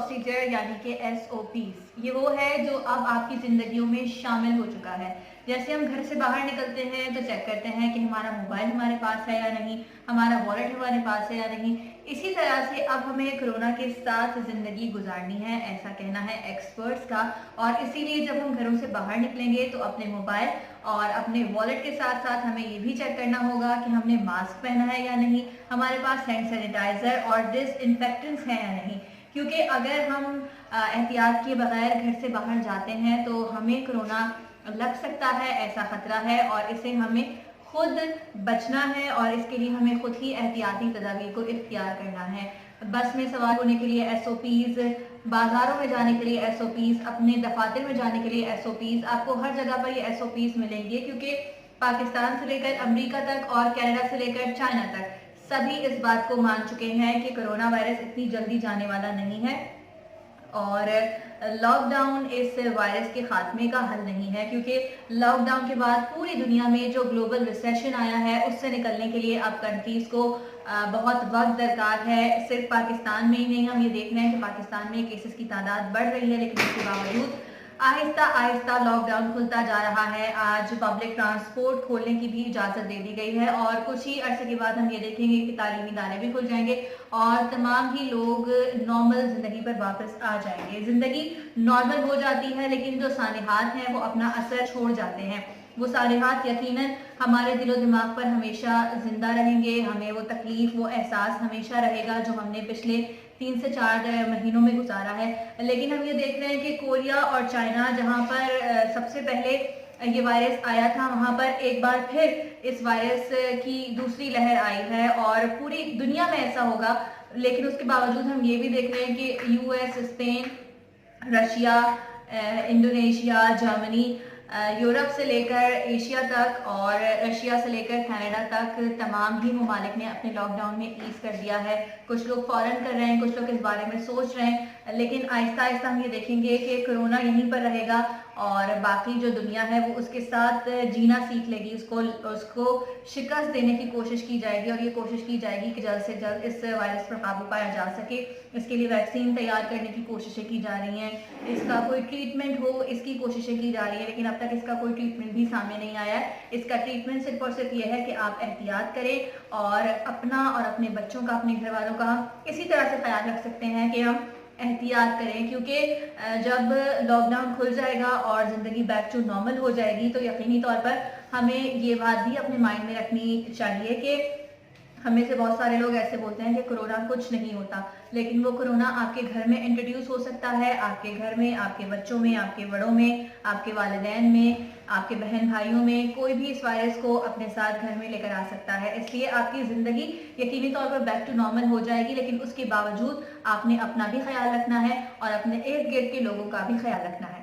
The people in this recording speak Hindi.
प्रोसीजर यानी कि SOPs, ये वो है जो अब आपकी ज़िंदगियों में शामिल हो चुका है। जैसे हम घर से बाहर निकलते हैं तो चेक करते हैं कि हमारा मोबाइल हमारे पास है या नहीं, हमारा वॉलेट हमारे पास है या नहीं। इसी तरह से अब हमें कोरोना के साथ ज़िंदगी गुजारनी है, ऐसा कहना है एक्सपर्ट्स का। और इसीलिए जब हम घरों से बाहर निकलेंगे तो अपने मोबाइल और अपने वॉलेट के साथ साथ हमें ये भी चेक करना होगा कि हमने मास्क पहना है या नहीं, हमारे पास हैंड सैनिटाइजर और डिसइंफेक्टेंट्स हैं या नहीं। क्योंकि अगर हम एहतियात किए बगैर घर से बाहर जाते हैं तो हमें कोरोना लग सकता है, ऐसा खतरा है और इसे हमें खुद बचना है और इसके लिए हमें खुद ही एहतियाती तदाबीर को इख्तियार करना है। बस में सवार होने के लिए SOPs, बाजारों में जाने के लिए SOPs, अपने दफातर में जाने के लिए SOPs, आपको हर जगह पर ये SOPs मिलेंगे क्योंकि पाकिस्तान से लेकर अमेरिका तक और कनाडा से लेकर चाइना तक सभी इस बात को मान चुके हैं कि कोरोना वायरस इतनी जल्दी जाने वाला नहीं है और लॉकडाउन इस वायरस के खात्मे का हल नहीं है। क्योंकि लॉकडाउन के बाद पूरी दुनिया में जो ग्लोबल रिसेशन आया है उससे निकलने के लिए अब कंट्रीज को बहुत वक्त दरकार है। सिर्फ पाकिस्तान में ही नहीं, हम ये देख रहे हैं कि पाकिस्तान में केसेस की तादाद बढ़ रही है, लेकिन इसके बावजूद आहिस्ता आहिस्ता लॉकडाउन खुलता जा रहा है। आज पब्लिक ट्रांसपोर्ट खोलने की भी इजाज़त दे दी गई है और कुछ ही अरसे के बाद हम ये देखेंगे कि तालीमी इदारे भी खुल जाएंगे और तमाम ही लोग नॉर्मल ज़िंदगी पर वापस आ जाएंगे। ज़िंदगी नॉर्मल हो जाती है लेकिन जो सानेहात हैं वो अपना असर छोड़ जाते हैं। वो सानेहात यकीनन हमारे दिलो दिमाग पर हमेशा ज़िंदा रहेंगे, हमें वो तकलीफ़, वो एहसास हमेशा रहेगा जो हमने पिछले 3 से 4 महीनों में गुजारा है। लेकिन हम ये देख रहे हैं कि कोरिया और चाइना, जहाँ पर सबसे पहले ये वायरस आया था, वहाँ पर एक बार फिर इस वायरस की दूसरी लहर आई है और पूरी दुनिया में ऐसा होगा। लेकिन उसके बावजूद हम ये भी देख रहे हैं कि US, Spain, Russia, Indonesia, Germany, Europe से लेकर एशिया तक और रशिया से लेकर कनाडा तक तमाम ही ममालिक ने अपने लॉकडाउन में ईज कर दिया है। कुछ लोग फौरन कर रहे हैं, कुछ लोग इस बारे में सोच रहे हैं, लेकिन आहिस्ता आहिस्ता हम ये देखेंगे कि कोरोना यहीं पर रहेगा और बाकी जो दुनिया है वो उसके साथ जीना सीख लेगी। उसको शिकस्त देने की कोशिश की जाएगी और ये कोशिश की जाएगी कि जल्द से जल्द इस वायरस पर काबू पाया जा सके। इसके लिए वैक्सीन तैयार करने की कोशिशें की जा रही हैं, इसका कोई ट्रीटमेंट हो इसकी कोशिशें की जा रही है, लेकिन अब तक इसका कोई ट्रीटमेंट भी सामने नहीं आया है। इसका ट्रीटमेंट सिर्फ और सिर्फ ये है कि आप एहतियात करें और अपना और अपने बच्चों का, अपने घर वालों का इसी तरह से ख्याल रख सकते हैं कि हम एहतियात करें। क्योंकि जब लॉकडाउन खुल जाएगा और ज़िंदगी बैक टू नॉर्मल हो जाएगी तो यकीनी तौर पर हमें ये बात भी अपने माइंड में रखनी चाहिए कि हमें से बहुत सारे लोग ऐसे बोलते हैं कि कोरोना कुछ नहीं होता, लेकिन वो कोरोना आपके घर में इंट्रोड्यूस हो सकता है, आपके घर में, आपके बच्चों में, आपके बड़ों में, आपके वालिदैन में, आपके बहन भाइयों में, कोई भी इस वायरस को अपने साथ घर में लेकर आ सकता है। इसलिए आपकी ज़िंदगी यकीनी तौर पर बैक टू नॉर्मल हो जाएगी, लेकिन उसके बावजूद आपने अपना भी ख्याल रखना है और अपने इर्द गिर्द के लोगों का भी ख्याल रखना है।